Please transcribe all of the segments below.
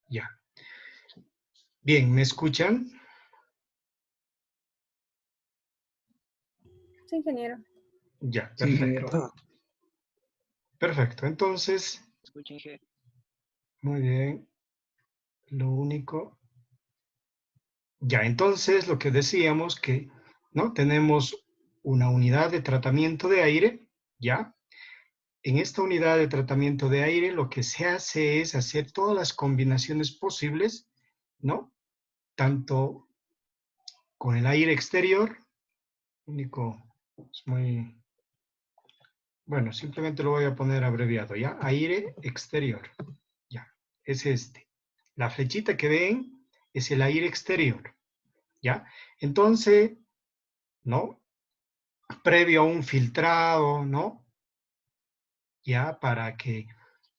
Ya. Bien, ¿me escuchan? Sí, ingeniero. Ya, Sí, ingeniero. perfecto. Perfecto, entonces, Escuchen, Inge. muy bien. Lo único... Ya, entonces, lo que decíamos que, ¿no? Tenemos una unidad de tratamiento de aire, ¿ya? En esta unidad de tratamiento de aire, lo que se hace es hacer todas las combinaciones posibles, ¿no? Tanto con el aire exterior, único, es muy... Bueno, simplemente lo voy a poner abreviado, ¿ya? Aire exterior, ya, es este. La flechita que ven es el aire exterior, ¿ya? Entonces, ¿no? Previo a un filtrado, ¿no? Ya para que,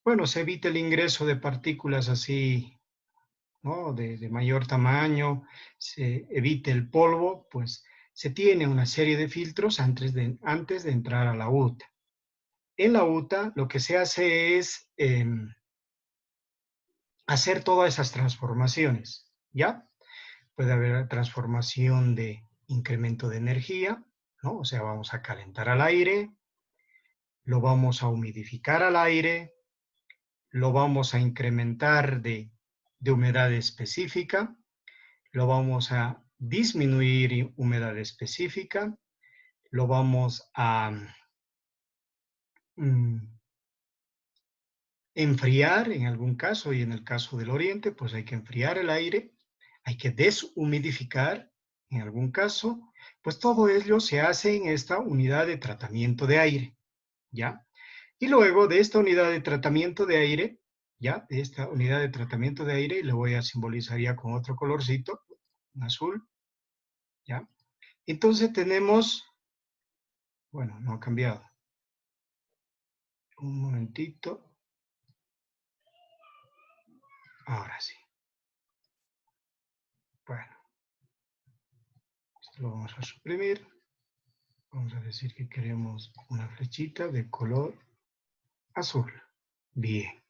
bueno, se evite el ingreso de partículas así, ¿no? De mayor tamaño, se evite el polvo, pues se tiene una serie de filtros antes de entrar a la UTA. En la UTA lo que se hace es hacer todas esas transformaciones, ¿ya? Puede haber transformación de incremento de energía, ¿no? O sea, vamos a calentar al aire, lo vamos a humidificar al aire, lo vamos a incrementar de humedad específica, lo vamos a disminuir humedad específica, lo vamos a mm, enfriar en algún caso, y en el caso del oriente, pues hay que enfriar el aire, hay que deshumidificar en algún caso, pues todo ello se hace en esta unidad de tratamiento de aire, ¿ya? Y luego de esta unidad de tratamiento de aire, ¿ya? De esta unidad de tratamiento de aire, le voy a simbolizar ya con otro colorcito, un azul, ¿ya? Entonces tenemos, bueno, no ha cambiado. Un momentito. Ahora sí. Bueno, esto lo vamos a suprimir. Vamos a decir que queremos una flechita de color azul. Bien.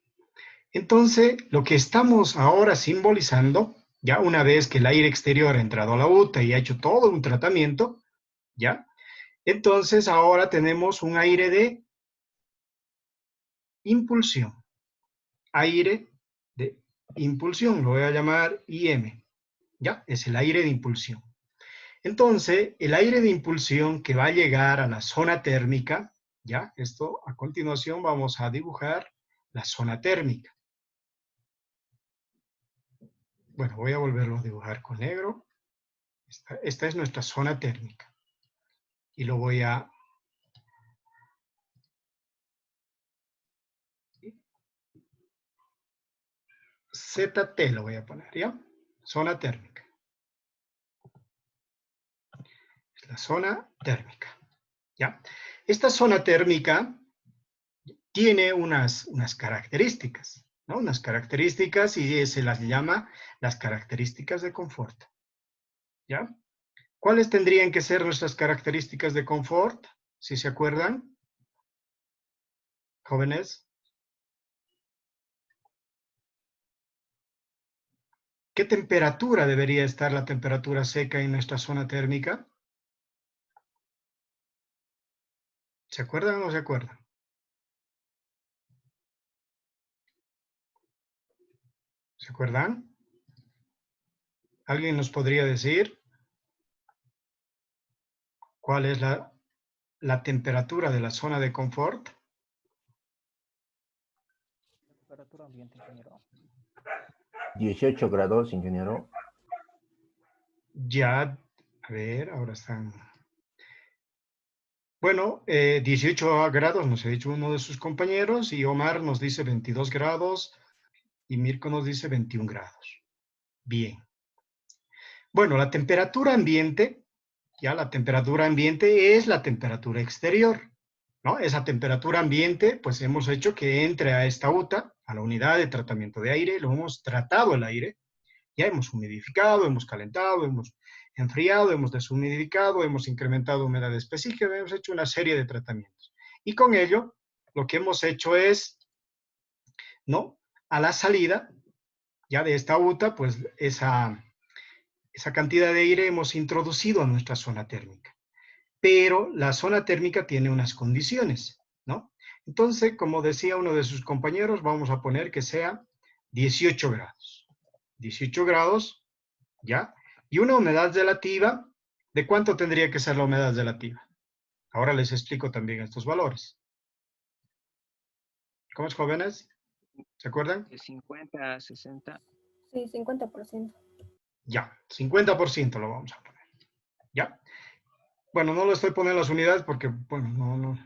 Entonces, lo que estamos ahora simbolizando, ya una vez que el aire exterior ha entrado a la UTA y ha hecho todo un tratamiento, ¿ya? Entonces, ahora tenemos un aire de impulsión. Aire de impulsión, lo voy a llamar IM, ¿ya? Es el aire de impulsión. Entonces, el aire de impulsión que va a llegar a la zona térmica, ¿ya? Esto, a continuación, vamos a dibujar la zona térmica. Bueno, voy a volverlo a dibujar con negro. Esta es nuestra zona térmica. Y lo voy a... ZT lo voy a poner, ¿ya? Zona térmica. Es la zona térmica, ¿ya? Esta zona térmica tiene unas características, ¿no? Unas características y se las llama las características de confort, ¿ya? ¿Cuáles tendrían que ser nuestras características de confort? Si se acuerdan, jóvenes. ¿Qué temperatura debería estar la temperatura seca en nuestra zona térmica? ¿Se acuerdan o no se acuerdan? ¿Se acuerdan? ¿Alguien nos podría decir cuál es la temperatura de la zona de confort? Temperatura ambiente, ingeniero. 18 grados, ingeniero. Ya, a ver, ahora están... Bueno, 18 grados nos ha dicho uno de sus compañeros y Omar nos dice 22 grados y Mirko nos dice 21 grados. Bien. Bueno, la temperatura ambiente, ya la temperatura ambiente es la temperatura exterior, ¿no? Esa temperatura ambiente, pues hemos hecho que entre a esta UTA, a la unidad de tratamiento de aire, lo hemos tratado el aire, ya hemos humidificado, hemos calentado, hemos enfriado, hemos deshumidificado, hemos incrementado humedad específica, hemos hecho una serie de tratamientos. Y con ello, lo que hemos hecho es, ¿no? A la salida, Ya de esta UTA, pues esa cantidad de aire hemos introducido a nuestra zona térmica. Pero la zona térmica tiene unas condiciones, ¿no? Entonces, como decía uno de sus compañeros, vamos a poner que sea 18 grados. 18 grados, ¿ya? Y una humedad relativa, ¿de cuánto tendría que ser la humedad relativa? Ahora les explico también estos valores. ¿Cómo es, jóvenes? ¿Se acuerdan? De 50 a 60. Sí, 50%. Ya, 50% lo vamos a poner. ¿Ya? Bueno, no lo estoy poniendo las unidades porque, bueno,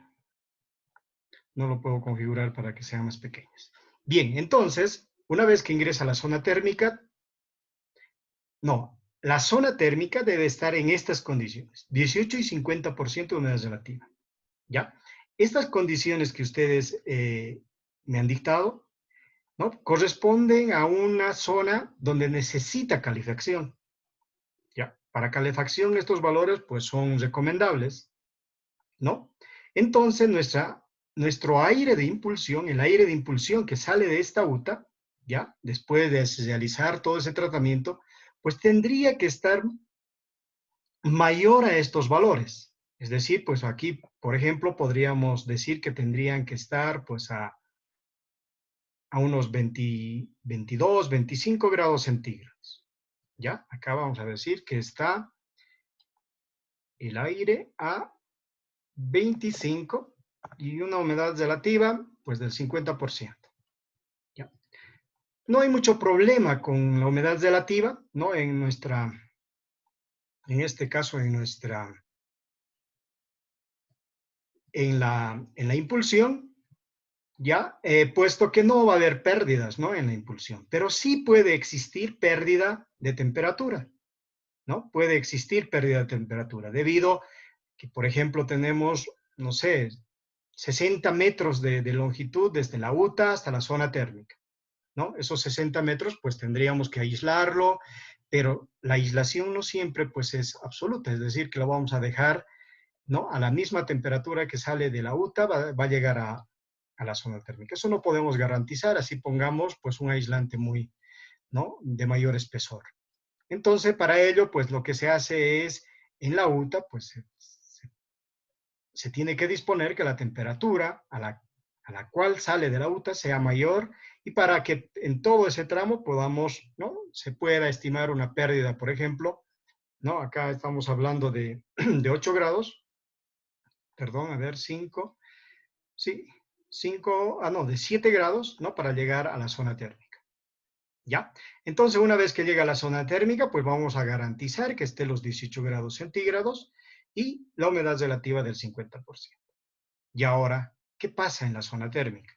no lo puedo configurar para que sean más pequeñas. Bien, entonces, una vez que ingresa a la zona térmica, no, la zona térmica debe estar en estas condiciones, 18 y 50% de humedad relativa, ¿ya? Estas condiciones que ustedes me han dictado, ¿no? Corresponden a una zona donde necesita calefacción, ¿ya? Para calefacción estos valores pues son recomendables, ¿no? Entonces nuestro aire de impulsión, el aire de impulsión que sale de esta UTA, ¿ya? Después de realizar todo ese tratamiento, pues tendría que estar mayor a estos valores. Es decir, pues aquí, por ejemplo, podríamos decir que tendrían que estar pues a unos 22, 25 grados centígrados. ¿Ya? Acá vamos a decir que está el aire a 25 y una humedad relativa pues del 50%. ¿Ya? No hay mucho problema con la humedad relativa, ¿no? En este caso, en la impulsión, ¿ya? Puesto que no va a haber pérdidas, ¿no? En la impulsión, pero sí puede existir pérdida de temperatura, ¿no? Puede existir pérdida de temperatura debido que, por ejemplo, tenemos, no sé, 60 metros de longitud desde la UTA hasta la zona térmica, ¿no? Esos 60 metros, pues tendríamos que aislarlo, pero la aislación no siempre, pues, es absoluta, es decir, que lo vamos a dejar, ¿no? A la misma temperatura que sale de la UTA va a llegar a la zona térmica. Eso no podemos garantizar, así pongamos, pues, un aislante muy, ¿no? De mayor espesor. Entonces, para ello, pues, lo que se hace es, en la UTA, pues, se tiene que disponer que la temperatura a la cual sale de la UTA sea mayor y para que en todo ese tramo podamos, ¿no? Se pueda estimar una pérdida, por ejemplo, ¿no? Acá estamos hablando de 8 grados, perdón, a ver, 5, sí, 5, no, de 7 grados, ¿no? Para llegar a la zona térmica, ¿ya? Entonces, una vez que llega a la zona térmica, pues vamos a garantizar que esté los 18 grados centígrados y la humedad relativa del 50%. Y ahora, ¿qué pasa en la zona térmica?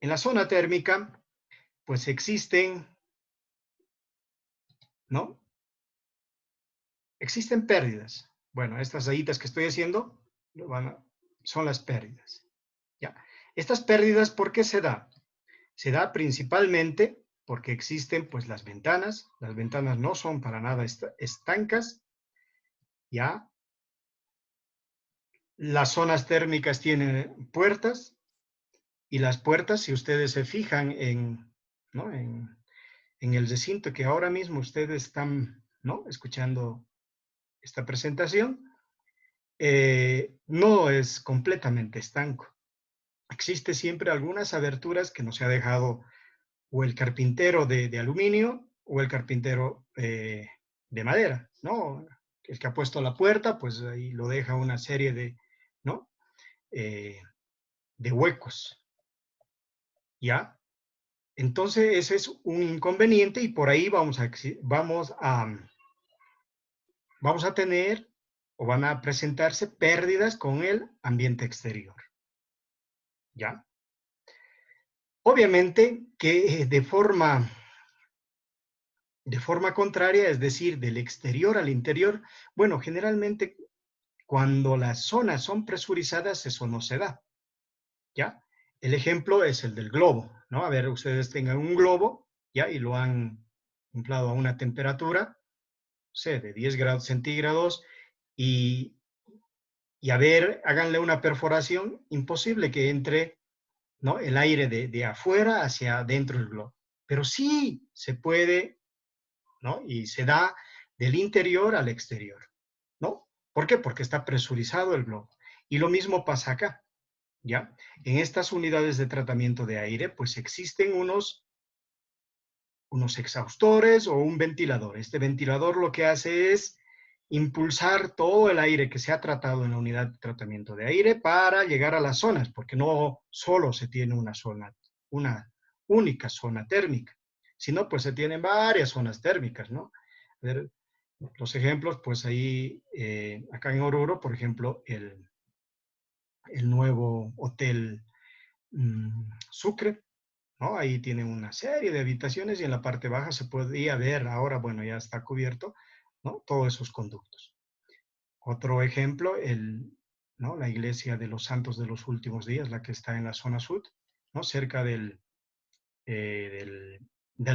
En la zona térmica, pues existen, ¿no? Existen pérdidas. Bueno, estas rayitas que estoy haciendo son las pérdidas. ¿Ya? Estas pérdidas, ¿por qué se da? Se da principalmente porque existen, pues, las ventanas. Las ventanas no son para nada estancas, ¿ya? Las zonas térmicas tienen puertas y las puertas, si ustedes se fijan ¿no? en el recinto que ahora mismo ustedes están, ¿no? Escuchando esta presentación, no es completamente estanco. Existe siempre algunas aberturas que nos ha dejado o el carpintero de aluminio o el carpintero de madera, ¿no? El que ha puesto la puerta, pues ahí lo deja una serie de, ¿no? De huecos, ¿ya? Entonces, ese es un inconveniente y por ahí vamos a tener o van a presentarse pérdidas con el ambiente exterior, ¿ya? Obviamente que de forma contraria, es decir, del exterior al interior, bueno, generalmente cuando las zonas son presurizadas, eso no se da, ¿ya? El ejemplo es el del globo, ¿no? A ver, ustedes tengan un globo, ¿ya? Y lo han inflado a una temperatura, no sé, de 10 grados centígrados, y a ver, háganle una perforación, imposible que entre, ¿no? El aire de afuera hacia adentro del globo. Pero sí se puede, ¿no? Y se da del interior al exterior, ¿no? ¿Por qué? Porque está presurizado el globo. Y lo mismo pasa acá, ¿ya? En estas unidades de tratamiento de aire, pues existen unos exhaustores o un ventilador. Este ventilador lo que hace es impulsar todo el aire que se ha tratado en la unidad de tratamiento de aire para llegar a las zonas, porque no solo se tiene una zona, una única zona térmica, sino pues se tienen varias zonas térmicas, ¿no? A ver, los ejemplos, pues ahí, acá en Oruro, por ejemplo, el nuevo hotel Sucre, ¿no? Ahí tienen una serie de habitaciones y en la parte baja se podía ver, ahora, bueno, ya está cubierto, ¿no? Todos esos conductos. Otro ejemplo, ¿no? La iglesia de los Santos de los Últimos Días, la que está en la zona sur, ¿no? Cerca del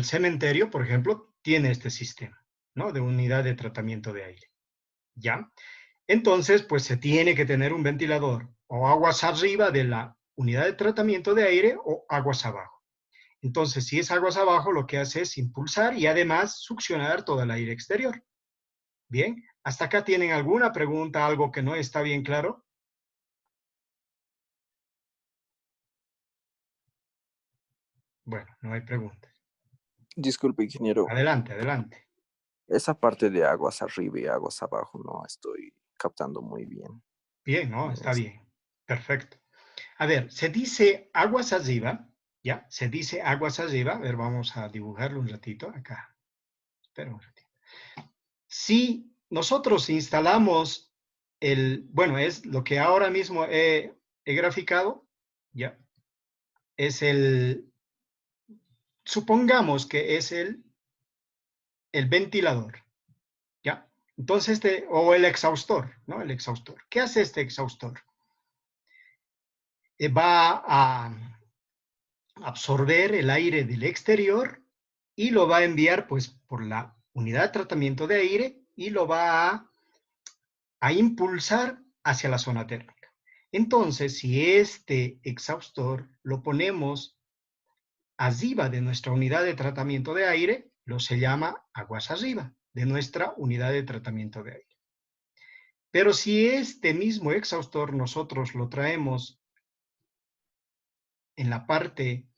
cementerio, por ejemplo, tiene este sistema, ¿no? De unidad de tratamiento de aire, ¿ya? Entonces, pues se tiene que tener un ventilador o aguas arriba de la unidad de tratamiento de aire o aguas abajo. Entonces, si es aguas abajo, lo que hace es impulsar y además succionar todo el aire exterior. Bien, ¿hasta acá tienen alguna pregunta, algo que no está bien claro? Bueno, no hay preguntas. Disculpe, ingeniero. Adelante, adelante. Esa parte de aguas arriba y aguas abajo no estoy captando muy bien. Bien, ¿no? Está bien. Perfecto. A ver, se dice aguas arriba, ¿ya? Se dice aguas arriba. A ver, vamos a dibujarlo un ratito acá. Espera un ratito. Si nosotros instalamos bueno, es lo que ahora mismo he graficado, ¿ya? Es supongamos que es el ventilador, ¿ya? Entonces, o el exhaustor, ¿no? El exhaustor. ¿Qué hace este exhaustor? Va a absorber el aire del exterior y lo va a enviar, pues, por la unidad de tratamiento de aire y lo va a impulsar hacia la zona térmica. Entonces, si este exhaustor lo ponemos arriba de nuestra unidad de tratamiento de aire, se llama aguas arriba de nuestra unidad de tratamiento de aire. Pero si este mismo exhaustor nosotros lo traemos en la parte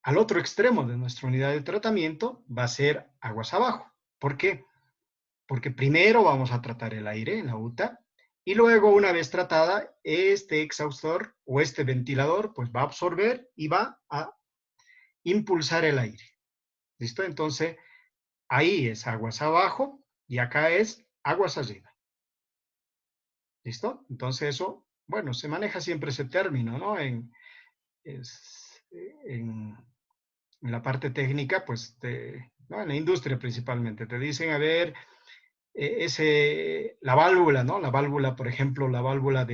al otro extremo de nuestra unidad de tratamiento, va a ser aguas abajo. ¿Por qué? Porque primero vamos a tratar el aire en la UTA y luego, una vez tratada, este exhaustor o este ventilador pues va a absorber y va a impulsar el aire. ¿Listo? Entonces, ahí es aguas abajo y acá es aguas arriba. ¿Listo? Entonces eso, bueno, se maneja siempre ese término, ¿no? En la parte técnica, pues, ¿no? En la industria principalmente, te dicen, a ver, la válvula, ¿no? La válvula, por ejemplo, la válvula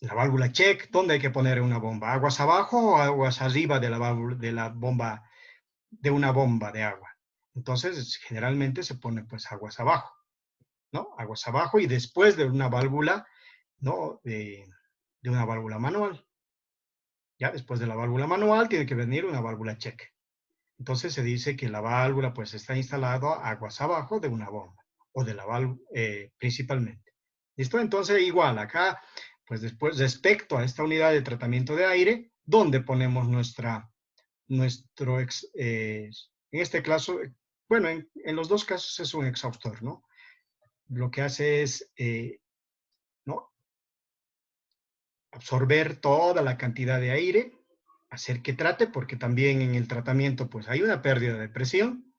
la válvula check, ¿dónde hay que poner una bomba? ¿Aguas abajo o aguas arriba de la bomba, de una bomba de agua? Entonces, generalmente se pone, pues, aguas abajo, ¿no? Aguas abajo y después de una válvula, ¿no? De una válvula manual. Ya después de la válvula manual tiene que venir una válvula check. Entonces se dice que la válvula pues está instalada aguas abajo de una bomba o de la válvula principalmente. ¿Listo? Entonces igual acá, pues después respecto a esta unidad de tratamiento de aire, ¿dónde ponemos en este caso, bueno, en los dos casos es un exhaustor, ¿no? Lo que hace es, ¿no? Absorber toda la cantidad de aire, hacer que trate, porque también en el tratamiento pues hay una pérdida de presión,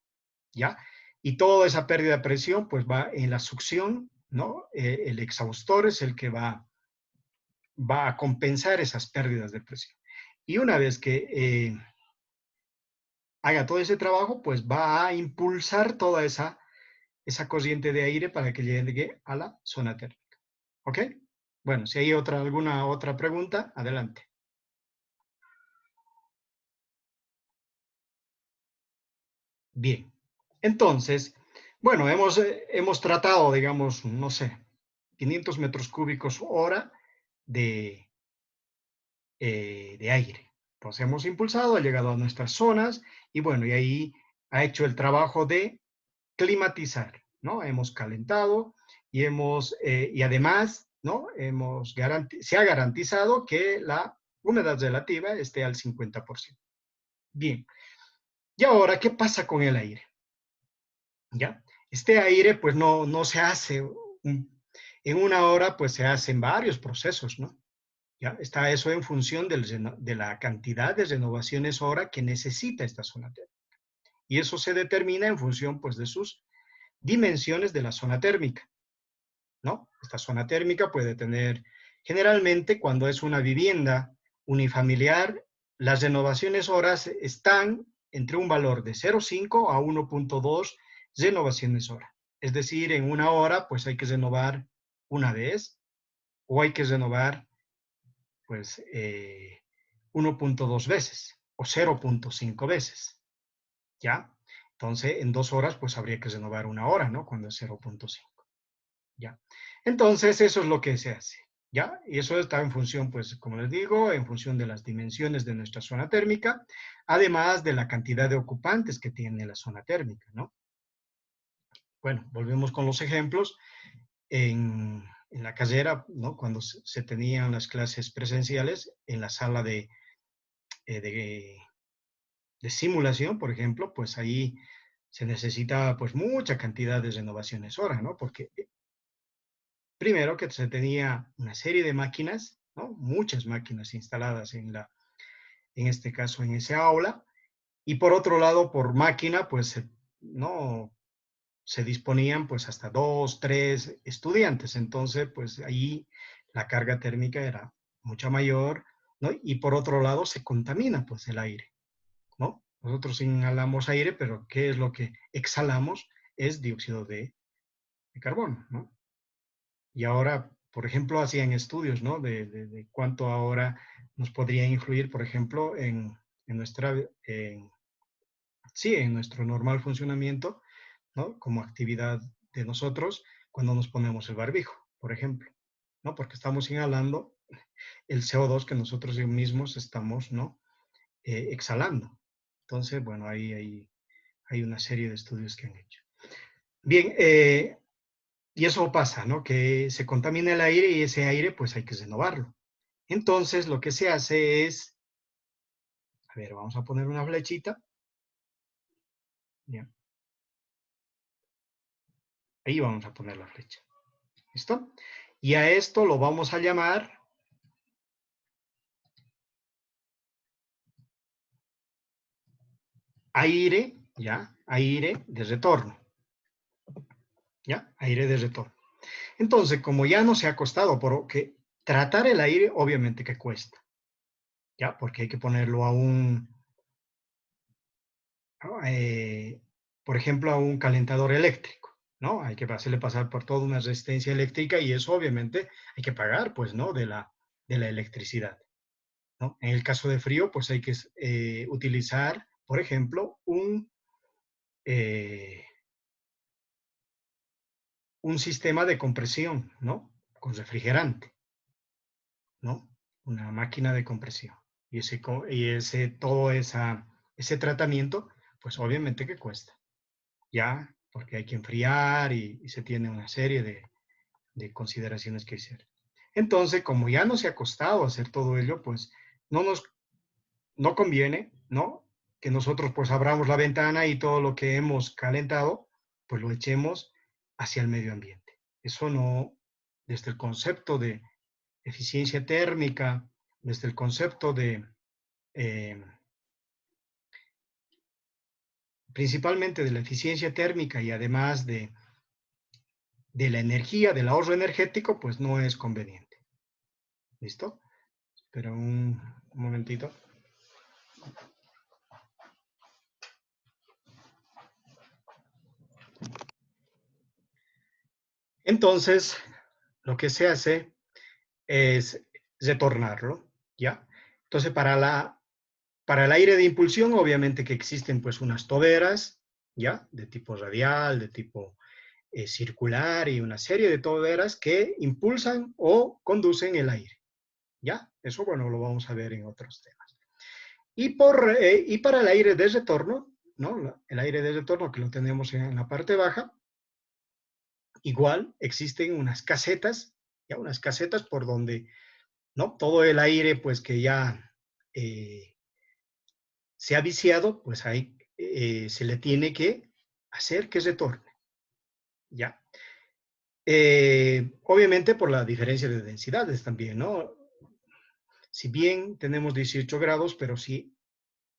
¿ya? Y toda esa pérdida de presión pues va en la succión, ¿no? El exhaustor es el que va a compensar esas pérdidas de presión. Y una vez que haga todo ese trabajo, pues va a impulsar toda esa corriente de aire para que llegue a la zona térmica. ¿Ok? Bueno, si hay alguna otra pregunta, adelante. Bien. Entonces, bueno, hemos tratado, digamos, no sé, 500 metros cúbicos hora de de aire. Entonces hemos impulsado, ha llegado a nuestras zonas y bueno, y ahí ha hecho el trabajo de climatizar, ¿no? Hemos calentado y y además, ¿no? Se ha garantizado que la humedad relativa esté al 50%. Bien. Y ahora, ¿qué pasa con el aire? ¿Ya? Este aire, pues no se hace en una hora, pues se hacen varios procesos, ¿no? ¿Ya? Está eso en función de la cantidad de renovaciones hora que necesita esta zona térmica. Y eso se determina en función, pues, de sus dimensiones de la zona térmica, ¿no? Esta zona térmica puede tener, generalmente, cuando es una vivienda unifamiliar, las renovaciones horas están entre un valor de 0,5 a 1,2 renovaciones hora. Es decir, en una hora, pues hay que renovar una vez o hay que renovar, pues, 1,2 veces o 0,5 veces, ¿ya? Entonces, en 2 horas, pues habría que renovar una hora, ¿no? Cuando es 0,5, ¿ya? Entonces, eso es lo que se hace, ¿ya? Y eso está en función, pues, como les digo, en función de las dimensiones de nuestra zona térmica, además de la cantidad de ocupantes que tiene la zona térmica, ¿no? Bueno, volvemos con los ejemplos. En la carrera, ¿no? Cuando se tenían las clases presenciales, en la sala de simulación, por ejemplo, pues ahí se necesita pues mucha cantidad de renovaciones hora, ¿no? Porque primero que se tenía una serie de máquinas, ¿no? Muchas máquinas instaladas en este caso, en ese aula, y por otro lado, por máquina, pues no se disponían pues hasta 2, 3 estudiantes, entonces pues ahí la carga térmica era mucha mayor, ¿no? Y por otro lado se contamina pues el aire, ¿no? Nosotros inhalamos aire, pero ¿qué es lo que exhalamos? Es dióxido de carbono, ¿no? Y ahora, por ejemplo, hacían estudios, ¿no? De cuánto ahora nos podría influir, por ejemplo, en nuestro normal funcionamiento, ¿no? Como actividad de nosotros cuando nos ponemos el barbijo, por ejemplo, ¿no? Porque estamos inhalando el CO2 que nosotros mismos estamos, ¿no? Exhalando. Entonces, bueno, ahí hay una serie de estudios que han hecho. Bien, y eso pasa, ¿no? Que se contamina el aire y ese aire, pues hay que renovarlo. Entonces, lo que se hace es, a ver, vamos a poner una flechita. Bien. Ahí vamos a poner la flecha. ¿Listo? Y a esto lo vamos a llamar aire, ¿ya? Aire de retorno. ¿Ya? Aire de retorno. Entonces, como ya no se ha costado, porque tratar el aire obviamente que cuesta, ¿ya? Porque hay que ponerlo por ejemplo, a un calentador eléctrico, ¿no? Hay que hacerle pasar por toda una resistencia eléctrica y eso obviamente hay que pagar, pues, ¿no? De la electricidad, ¿no? En el caso de frío, pues hay que utilizar, por ejemplo, eh, un sistema de compresión, ¿no? Con refrigerante, ¿no? Una máquina de compresión. Y ese tratamiento, pues obviamente que cuesta, ¿ya? Porque hay que enfriar y se tiene una serie de consideraciones que hacer. Entonces, como ya no se ha costado hacer todo ello, pues no conviene, ¿no? Que nosotros pues abramos la ventana y todo lo que hemos calentado, pues lo echemos hacia el medio ambiente. Eso no, desde el concepto de eficiencia térmica, desde el concepto eh, principalmente de la eficiencia térmica y además de la energía, del ahorro energético, pues no es conveniente. ¿Listo? Espera un momentito. Entonces, lo que se hace es retornarlo, ¿ya? Entonces, para el aire de impulsión, obviamente que existen pues unas toberas, ¿ya? De tipo radial, de tipo circular y una serie de toberas que impulsan o conducen el aire, ¿Ya? Eso, bueno, lo vamos a ver en otros temas. Y para el aire de retorno, ¿no? El aire de retorno que lo tenemos en la parte baja, igual existen unas casetas, ya unas casetas por donde, ¿no? Todo el aire, pues que ya se ha viciado, pues ahí se le tiene que hacer que retorne, ¿ya? Obviamente por la diferencia de densidades también, ¿no? Si bien tenemos 18 grados, pero si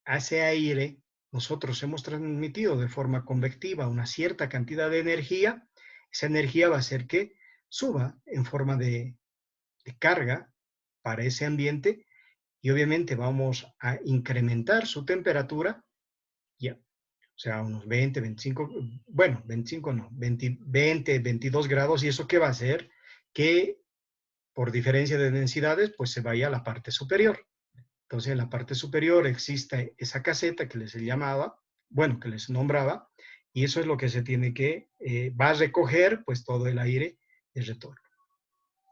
a ese aire nosotros hemos transmitido de forma convectiva una cierta cantidad de energía, esa energía va a hacer que suba en forma de carga para ese ambiente y obviamente vamos a incrementar su temperatura, ya, o sea, unos 20, 25, bueno, 25 no, 20, 20, 22 grados, y eso qué va a hacer que por diferencia de densidades, pues se vaya a la parte superior. Entonces, en la parte superior existe esa caseta que les llamaba, bueno, que les nombraba, y eso es lo que se tiene que, va a recoger pues todo el aire de retorno.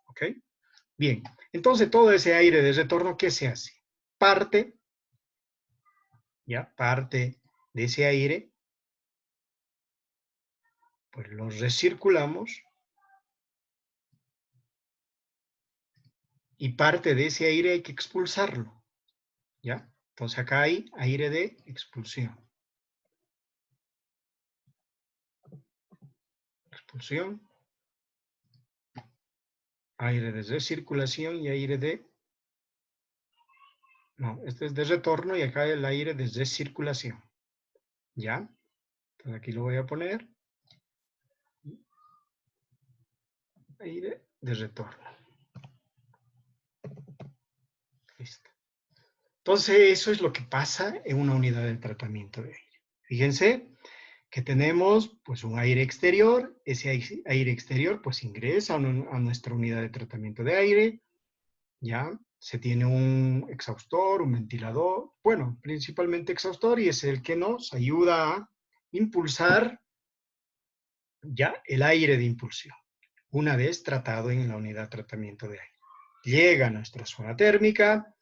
¿Ok? Bien, entonces todo ese aire de retorno, ¿qué se hace? Parte, ya, parte de ese aire, pues lo recirculamos y parte de ese aire hay que expulsarlo, ¿ya? Entonces acá hay aire de expulsión. Expulsión, aire de recirculación y aire de... No, este es de retorno y acá el aire de recirculación. ¿Ya? Entonces aquí lo voy a poner. Aire de retorno. Listo. Entonces eso es lo que pasa en una unidad de tratamiento de aire. Fíjense que tenemos pues un aire exterior. Ese aire exterior pues ingresa a nuestra unidad de tratamiento de aire. ¿Ya? Se tiene un exhaustor, un ventilador, bueno, principalmente exhaustor, y es el que nos ayuda a impulsar ya el aire de impulsión, una vez tratado en la unidad de tratamiento de aire. Llega a nuestra zona térmica,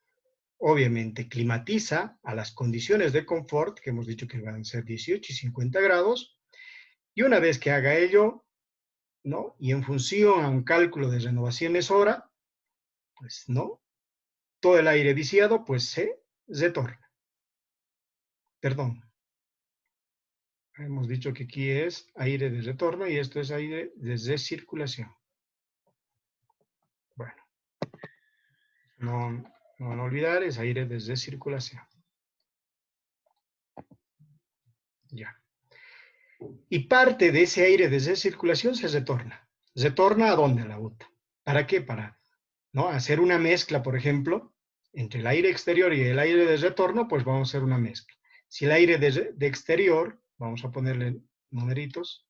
obviamente climatiza a las condiciones de confort, que hemos dicho que van a ser 18 y 50 grados, y una vez que haga ello, ¿no? Y en función a un cálculo de renovaciones hora, pues, ¿no? Todo el aire viciado, pues se retorna. Perdón. Hemos dicho que aquí es aire de retorno y esto es aire de recirculación. Bueno, no van a olvidar, es aire de recirculación. Ya. Y parte de ese aire de recirculación se retorna. ¿Retorna a dónde? A la UTA. ¿Para qué? Para, ¿no? Hacer una mezcla, por ejemplo, entre el aire exterior y el aire de retorno, pues vamos a hacer una mezcla. Si el aire de exterior, vamos a ponerle numeritos,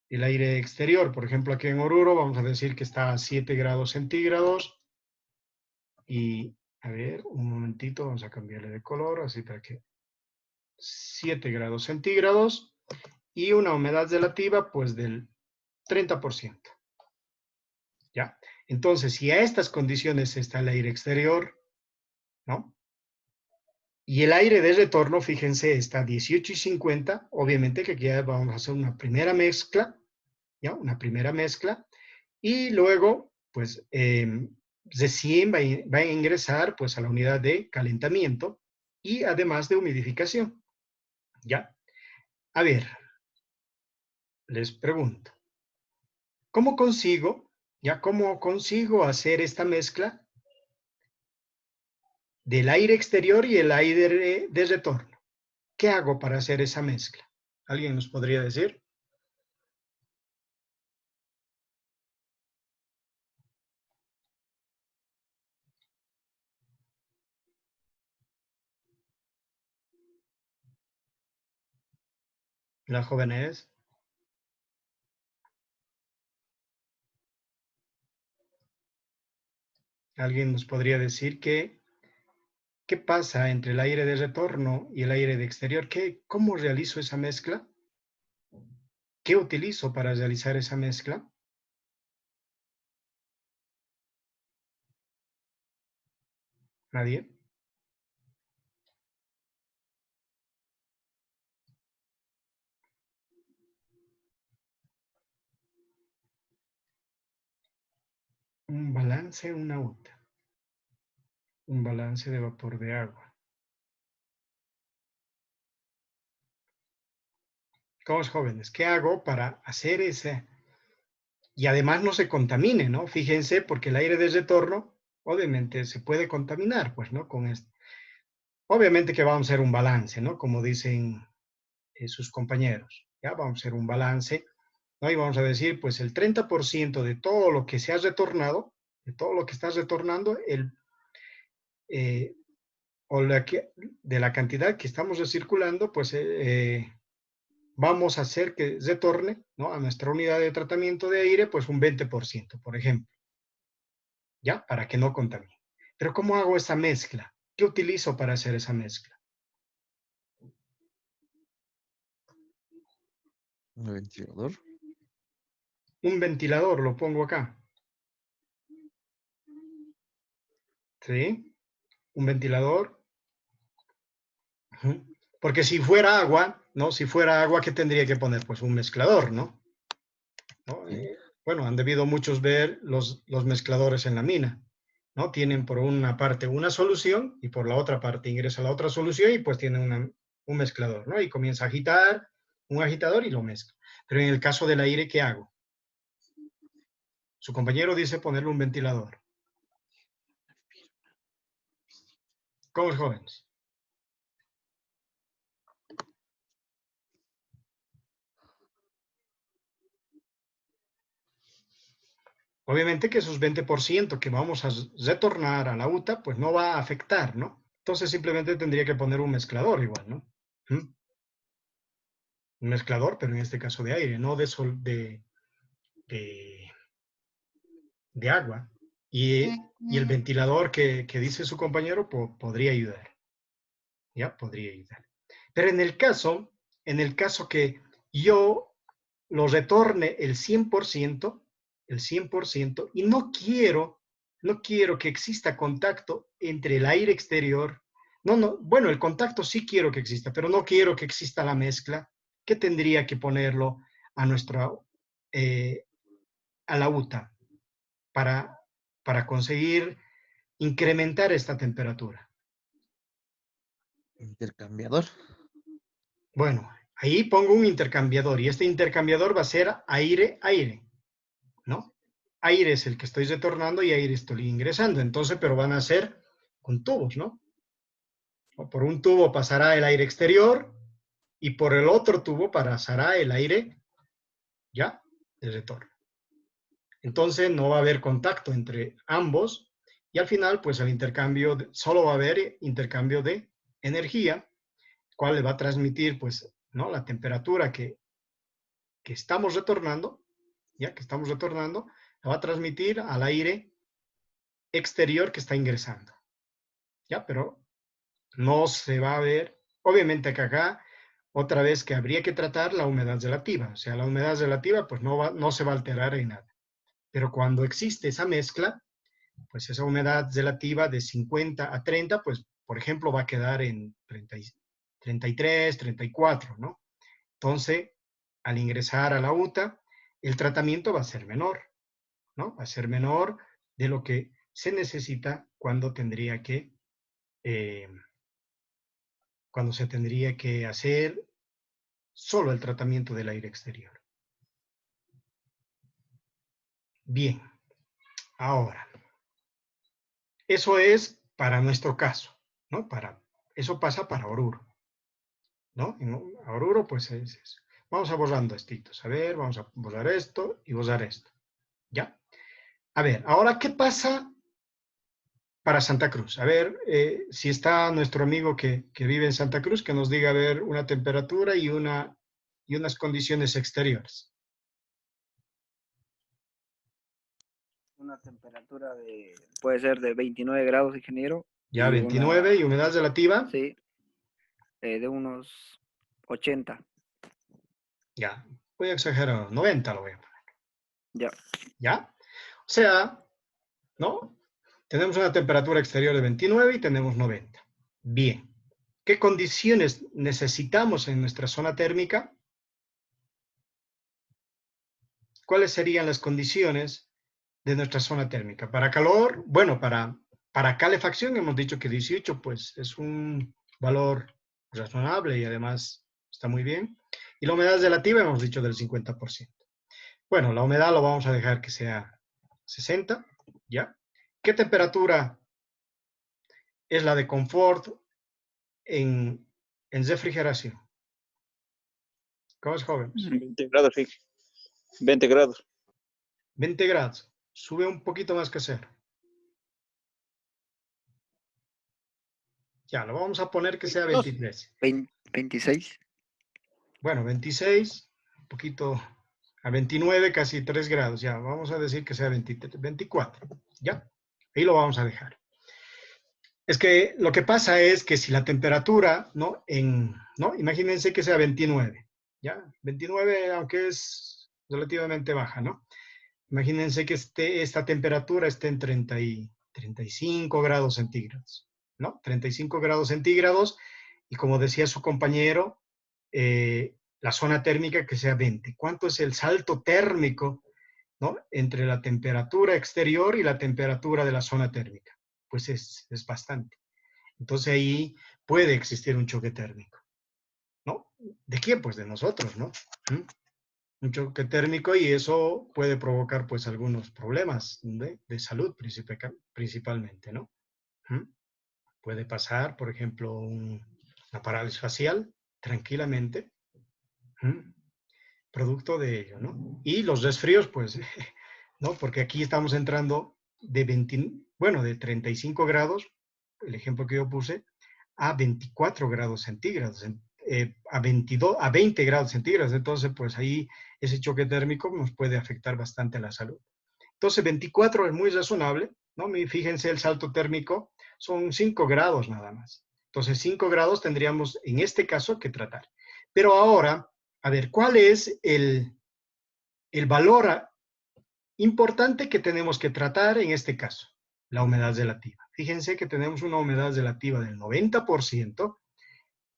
el aire exterior, por ejemplo, aquí en Oruro, vamos a decir que está a 7 grados centígrados. Y, a ver, un momentito, vamos a cambiarle de color, así para que 7 grados centígrados y una humedad relativa, pues, del 30%. ¿Ya? Entonces, si a estas condiciones está el aire exterior, ¿no? Y el aire de retorno, fíjense, está a 18 y 50, obviamente que aquí vamos a hacer una primera mezcla, ¿ya? Una primera mezcla, y luego, pues, recién va a ingresar, pues, a la unidad de calentamiento y además de humidificación, ¿ya? A ver, les pregunto, ¿cómo consigo hacer esta mezcla del aire exterior y el aire de retorno? ¿Qué hago para hacer esa mezcla? ¿Alguien nos podría decir? Las jóvenes. ¿Alguien nos podría decir qué pasa entre el aire de retorno y el aire de exterior? ¿Cómo realizo esa mezcla? ¿Qué utilizo para realizar esa mezcla? ¿Nadie? Un balance, una UTA. Un balance de vapor de agua. ¿Cómo es, jóvenes? ¿Qué hago para hacer ese? Y además no se contamine, ¿no? Fíjense, porque el aire de retorno, obviamente, se puede contaminar, pues, ¿no? Con esto. Obviamente que vamos a hacer un balance, ¿no? Como dicen sus compañeros, ¿ya? Vamos a hacer un balance, ¿no? Y vamos a decir, pues, el 30% de todo lo que se ha retornado, de todo lo que estás retornando, de la cantidad que estamos recirculando, pues, vamos a hacer que retorne, ¿no? A nuestra unidad de tratamiento de aire, pues un 20%, por ejemplo, ¿ya? Para que no contamine. Pero ¿cómo hago esa mezcla? ¿Qué utilizo para hacer esa mezcla? Un ventilador. Un ventilador, lo pongo acá. ¿Sí? Un ventilador. Ujú. Porque si fuera agua, ¿no? Si fuera agua, ¿qué tendría que poner? Pues un mezclador, ¿no? ¿No? Sí. Bueno, han debido muchos ver los mezcladores en la mina, ¿no? Tienen por una parte una solución y por la otra parte ingresa la otra solución y pues tiene un mezclador, ¿no? Y comienza a agitar, un agitador y lo mezcla. Pero en el caso del aire, ¿qué hago? Su compañero dice ponerle un ventilador. ¿Cómo es, jóvenes? Obviamente que esos 20% que vamos a retornar a la UTA, pues no va a afectar, ¿no? Entonces simplemente tendría que poner un mezclador igual, ¿no? ¿Mm? Un mezclador, pero en este caso de aire, no de sol, de, de agua. Y el ventilador que dice su compañero podría ayudar, ¿ya? Podría ayudar. Pero en el caso que yo lo retorne el 100%, y no quiero que exista contacto entre el aire exterior. No, bueno, el contacto sí quiero que exista, pero no quiero que exista la mezcla. ¿Qué tendría que ponerlo a nuestra, a la UTA para, para conseguir incrementar esta temperatura? Intercambiador. Bueno, ahí pongo un intercambiador y este intercambiador va a ser aire-aire, ¿no? Aire es el que estoy retornando y aire estoy ingresando. Entonces, pero van a ser con tubos, ¿no? O por un tubo pasará el aire exterior y por el otro tubo pasará el aire, ¿ya? De retorno. Entonces, no va a haber contacto entre ambos y al final, pues el intercambio, solo va a haber intercambio de energía, cual le va a transmitir, pues, ¿no? La temperatura que estamos retornando, ya que estamos retornando, la va a transmitir al aire exterior que está ingresando. ¿Ya? Pero no se va a ver, obviamente que acá, otra vez que habría que tratar la humedad relativa. O sea, la humedad relativa pues no se va a alterar en nada. Pero cuando existe esa mezcla, pues esa humedad relativa de 50 a 30, pues por ejemplo va a quedar en 33, 34, ¿no? Entonces, al ingresar a la UTA, el tratamiento va a ser menor, ¿no? Va a ser menor de lo que se necesita eh, cuando se tendría que hacer solo el tratamiento del aire exterior. Bien, ahora, eso es para nuestro caso, ¿no? Eso pasa para Oruro, ¿no? En Oruro, pues vamos a borrando estitos. A ver, vamos a borrar esto y borrar esto, ¿ya? A ver, ahora, ¿qué pasa para Santa Cruz? A ver, si está nuestro amigo que vive en Santa Cruz, que nos diga, a ver, una temperatura y unas condiciones exteriores. Una temperatura puede ser de 29 grados, ingeniero. Ya, Y 29 y humedad relativa. Sí, de unos 80. Ya, voy a exagerar, 90 lo voy a poner. Ya. ¿Ya? O sea, ¿no? Tenemos una temperatura exterior de 29 y tenemos 90. Bien. ¿Qué condiciones necesitamos en nuestra zona térmica? ¿Cuáles serían las condiciones de nuestra zona térmica? Para calor, bueno, para calefacción hemos dicho que 18 pues es un valor razonable y además está muy bien. Y la humedad relativa hemos dicho del 50%. Bueno, la humedad lo vamos a dejar que sea 60, ¿ya? ¿Qué temperatura es la de confort en refrigeración? ¿Cómo es, jóvenes? 20 grados, sí. 20 grados. 20 grados. Sube un poquito más que cero. Ya, lo vamos a poner que sea 23. 26. Bueno, 26, un poquito a 29, casi 3 grados. Ya, vamos a decir que sea 23, 24. Ya, ahí lo vamos a dejar. Es que lo que pasa es que si la temperatura, ¿no? Imagínense que sea 29, ¿ya? 29, aunque es relativamente baja, ¿no? Imagínense que esta temperatura esté en 35 grados centígrados, ¿no? 35 grados centígrados, y como decía su compañero, la zona térmica que sea 20. ¿Cuánto es el salto térmico, ¿no? Entre la temperatura exterior y la temperatura de la zona térmica? Pues es bastante. Entonces ahí puede existir un choque térmico, ¿no? ¿De quién? Pues de nosotros, ¿no? Un choque térmico, y eso puede provocar pues algunos problemas de salud principalmente, ¿no? Puede pasar, por ejemplo, una parálisis facial tranquilamente, producto de ello, ¿no? Y los resfríos, pues, ¿no? Porque aquí estamos entrando de 35 grados, el ejemplo que yo puse, a 24 grados centígrados, a 20 grados centígrados. Entonces, pues ahí ese choque térmico nos puede afectar bastante la salud. Entonces, 24 es muy razonable, ¿no? Fíjense, el salto térmico son 5 grados nada más. Entonces, 5 grados tendríamos en este caso que tratar. Pero ahora, a ver, ¿cuál es el valor importante que tenemos que tratar en este caso? La humedad relativa. Fíjense que tenemos una humedad relativa del 90%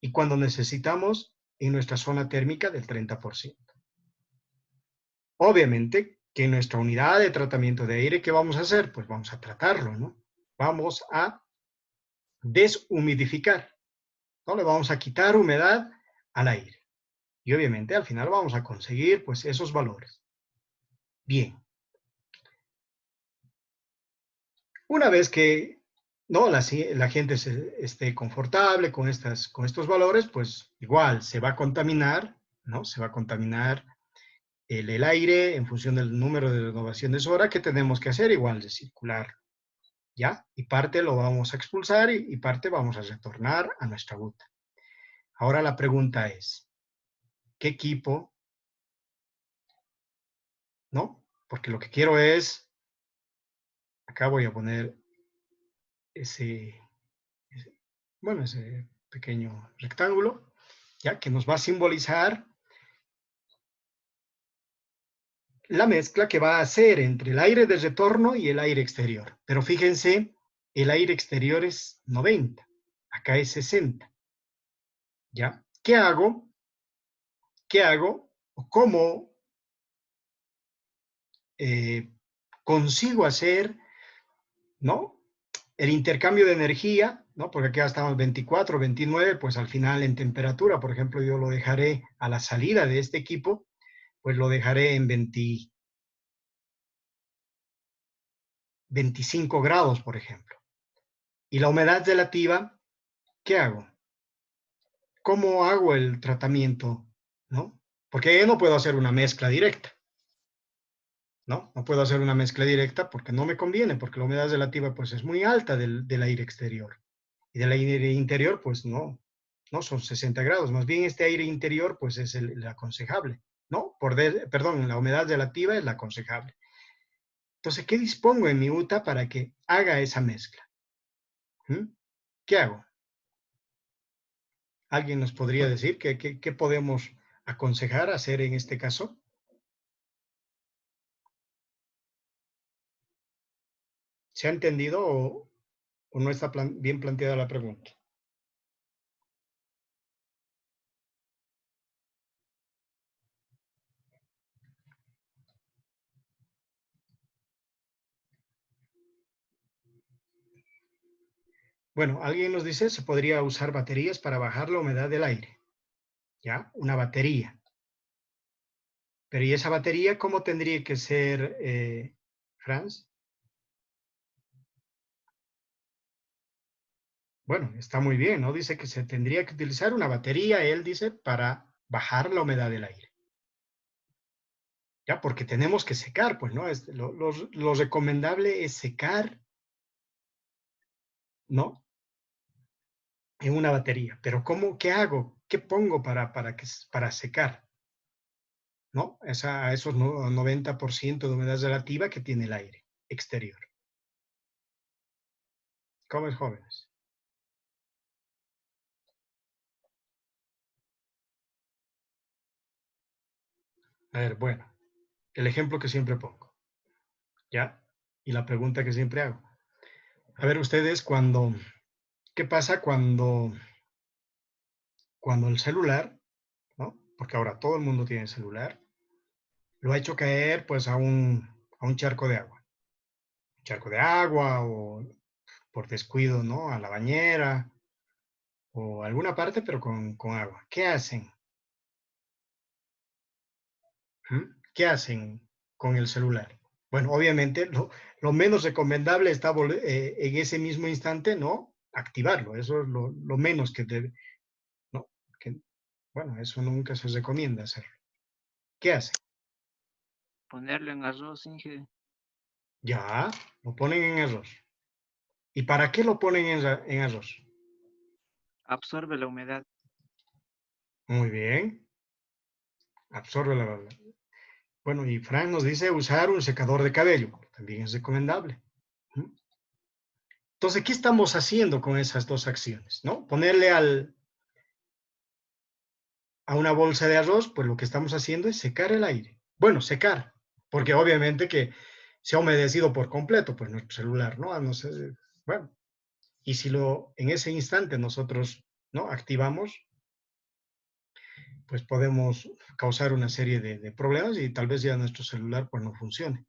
y cuando necesitamos en nuestra zona térmica del 30%. Obviamente que en nuestra unidad de tratamiento de aire, ¿qué vamos a hacer? Pues vamos a tratarlo, ¿no? Vamos a deshumidificar, ¿no? Le vamos a quitar humedad al aire. Y obviamente al final vamos a conseguir pues esos valores. Bien. Una vez que no, la gente esté confortable con estos valores, pues igual se va a contaminar, ¿no? Se va a contaminar el aire en función del número de renovaciones hora que tenemos que hacer, igual de circular, ¿ya? Y parte lo vamos a expulsar y parte vamos a retornar a nuestra buta. Ahora la pregunta es, ¿qué equipo? ¿No? Porque lo que quiero es, acá voy a poner ese pequeño rectángulo, ¿ya? Que nos va a simbolizar la mezcla que va a hacer entre el aire de retorno y el aire exterior. Pero fíjense, el aire exterior es 90, acá es 60. ¿Ya? ¿Qué hago? ¿Qué hago? ¿O cómo consigo hacer, ¿no? El intercambio de energía, ¿no? Porque aquí estamos 24, 29, pues al final en temperatura, por ejemplo, yo lo dejaré a la salida de este equipo, pues lo dejaré en 25 grados, por ejemplo. Y la humedad relativa, ¿qué hago? ¿Cómo hago el tratamiento? ¿No? Porque yo no puedo hacer una mezcla directa. ¿No? No puedo hacer una mezcla directa porque no me conviene, porque la humedad relativa pues es muy alta del aire exterior. Y del aire interior pues no son 60 grados. Más bien este aire interior pues es el aconsejable, ¿no? Perdón, la humedad relativa es la aconsejable. Entonces, ¿qué dispongo en mi UTA para que haga esa mezcla? ¿Qué hago? ¿Alguien nos podría decir qué podemos aconsejar hacer en este caso? ¿Se ha entendido o no está bien planteada la pregunta? Bueno, alguien nos dice, se podría usar baterías para bajar la humedad del aire. ¿Ya? Una batería. Pero ¿y esa batería cómo tendría que ser, Franz? Bueno, está muy bien, ¿no? Dice que se tendría que utilizar una batería, él dice, para bajar la humedad del aire. Ya, porque tenemos que secar, pues, ¿no? Lo recomendable es secar, ¿no? En una batería. Pero ¿cómo, qué hago? ¿Qué pongo para secar? ¿No? A esos 90% de humedad relativa que tiene el aire exterior. ¿Cómo es, jóvenes? A ver, bueno, el ejemplo que siempre pongo, ¿ya? Y la pregunta que siempre hago. A ver, ustedes, ¿qué pasa cuando el celular, ¿no? Porque ahora todo el mundo tiene celular, lo ha hecho caer, pues, a un charco de agua. Un charco de agua o por descuido, ¿no? A la bañera o a alguna parte, pero con agua. ¿Qué hacen? ¿Qué hacen con el celular? Bueno, obviamente lo menos recomendable está en ese mismo instante, ¿no? Activarlo. Eso es lo menos que debe, ¿no? Bueno, eso nunca se recomienda hacerlo. ¿Qué hacen? Ponerlo en arroz, Inge. Ya, lo ponen en arroz. ¿Y para qué lo ponen en arroz? Absorbe la humedad. Muy bien. Absorbe la. Bueno, y Frank nos dice usar un secador de cabello. También es recomendable. Entonces, ¿qué estamos haciendo con esas dos acciones? ¿No? Ponerle a una bolsa de arroz, pues lo que estamos haciendo es secar el aire. Bueno, secar, porque obviamente que se ha humedecido por completo, pues nuestro celular, ¿no? No sé, bueno, y si en ese instante nosotros, ¿no? Activamos, pues podemos causar una serie de problemas y tal vez ya nuestro celular pues no funcione.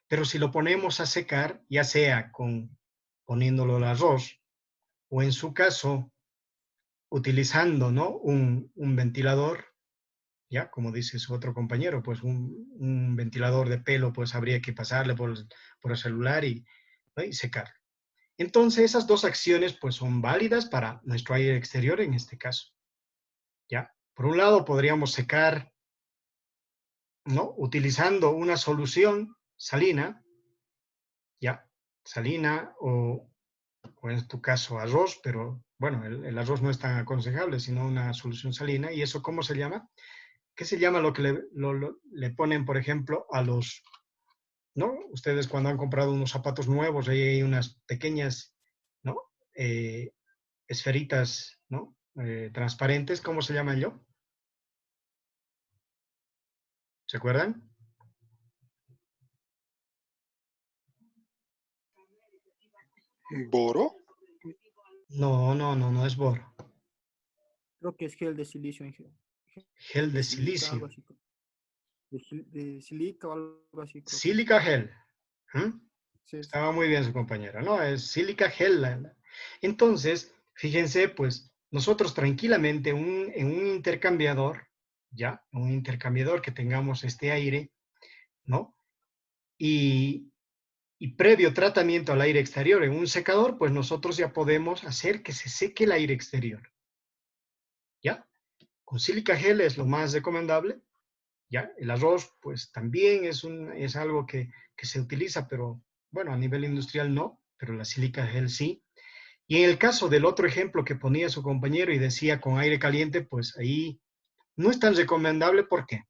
Pero si lo ponemos a secar, ya sea poniéndolo al arroz o en su caso utilizando, ¿no? un ventilador, ya, como dice su otro compañero, pues un ventilador de pelo, pues habría que pasarle por el celular ¿no? y secarlo. Entonces, esas dos acciones, pues son válidas para nuestro aire exterior en este caso, ¿ya? Por un lado, podríamos secar, ¿no? Utilizando una solución salina, ¿ya? Salina o en tu caso arroz, pero bueno, el arroz no es tan aconsejable, sino una solución salina. ¿Y eso cómo se llama? ¿Qué se llama lo que le ponen, por ejemplo, a los, ¿no? Ustedes cuando han comprado unos zapatos nuevos, ahí hay unas pequeñas, ¿no? Esferitas, ¿no? Transparentes, ¿cómo se llaman yo? ¿Se acuerdan? ¿Boro? No es boro. Creo que es gel de silicio, Inge. Gel de Silica, algo silicio. así. De silica o algo así, creo que. Sílica gel. Sí, Estaba muy bien su compañera, ¿no? Es sílica gel. Entonces, fíjense, pues nosotros tranquilamente en un intercambiador, ¿ya? Un intercambiador que tengamos este aire, ¿no? Y previo tratamiento al aire exterior en un secador, pues nosotros ya podemos hacer que se seque el aire exterior, ¿ya? Con sílica gel es lo más recomendable, ¿ya? El arroz, pues también es algo que se utiliza, pero bueno, a nivel industrial no, pero la sílica gel sí. Y en el caso del otro ejemplo que ponía su compañero y decía con aire caliente, pues ahí no es tan recomendable. ¿Por qué?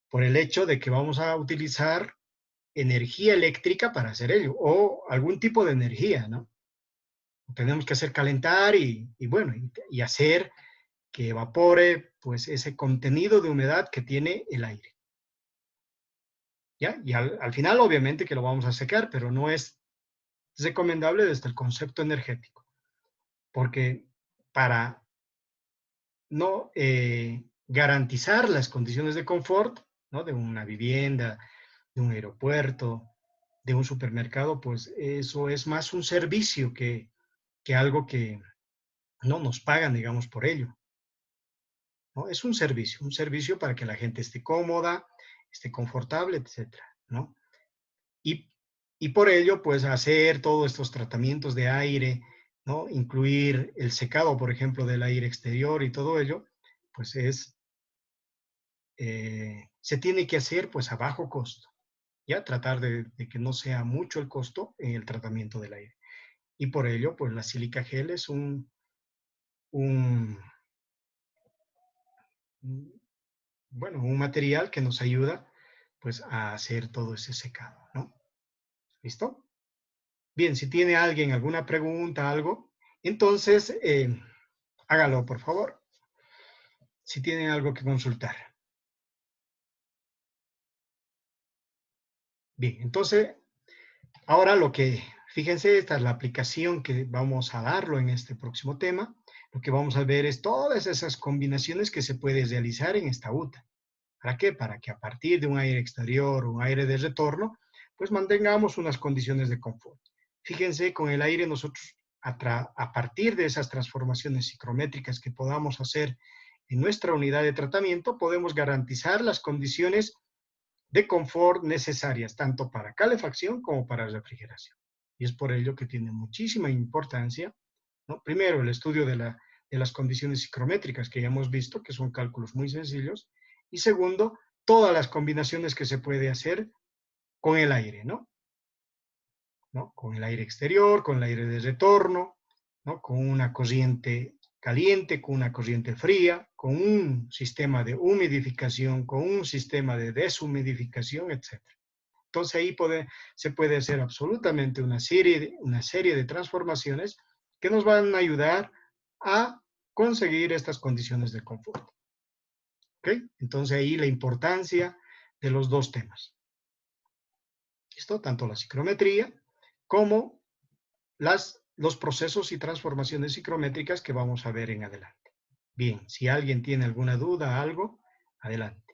Por el hecho de que vamos a utilizar energía eléctrica para hacer ello, o algún tipo de energía, ¿no? Tenemos que hacer calentar bueno, y hacer que evapore, pues, ese contenido de humedad que tiene el aire. ¿Ya? Y al final, obviamente, que lo vamos a secar, pero no es Es recomendable desde el concepto energético, porque para no garantizar las condiciones de confort, ¿no? De una vivienda, de un aeropuerto, de un supermercado, pues eso es más un servicio que algo que no nos pagan, digamos, por ello, ¿no? Es un servicio para que la gente esté cómoda, esté confortable, etcétera, ¿no? Y por ello, pues hacer todos estos tratamientos de aire, ¿no? Incluir el secado, por ejemplo, del aire exterior y todo ello, pues se tiene que hacer pues a bajo costo, ¿ya? Tratar de que no sea mucho el costo en el tratamiento del aire. Y por ello, pues la sílica gel es un, bueno, un material que nos ayuda pues a hacer todo ese secado, ¿no? ¿Listo? Bien, si tiene alguien alguna pregunta, algo, entonces hágalo, por favor. Si tienen algo que consultar. Bien, entonces, ahora fíjense, esta es la aplicación que vamos a darlo en este próximo tema. Lo que vamos a ver es todas esas combinaciones que se puede realizar en esta UTA. ¿Para qué? Para que a partir de un aire exterior o un aire de retorno, pues mantengamos unas condiciones de confort. Fíjense, con el aire nosotros, a partir de esas transformaciones psicométricas que podamos hacer en nuestra unidad de tratamiento, podemos garantizar las condiciones de confort necesarias, tanto para calefacción como para refrigeración. Y es por ello que tiene muchísima importancia, ¿no? Primero, el estudio de las condiciones psicométricas que ya hemos visto, que son cálculos muy sencillos. Y segundo, todas las combinaciones que se puede hacer con el aire, ¿no? Con el aire exterior, con el aire de retorno, ¿no? Con una corriente caliente, con una corriente fría, con un sistema de humidificación, con un sistema de deshumidificación, etc. Entonces ahí se puede hacer absolutamente una serie de transformaciones que nos van a ayudar a conseguir estas condiciones de confort. ¿Ok? Entonces ahí la importancia de los dos temas. ¿Listo? Tanto la psicometría como los procesos y transformaciones psicométricas que vamos a ver en adelante. Bien, si alguien tiene alguna duda, algo, adelante.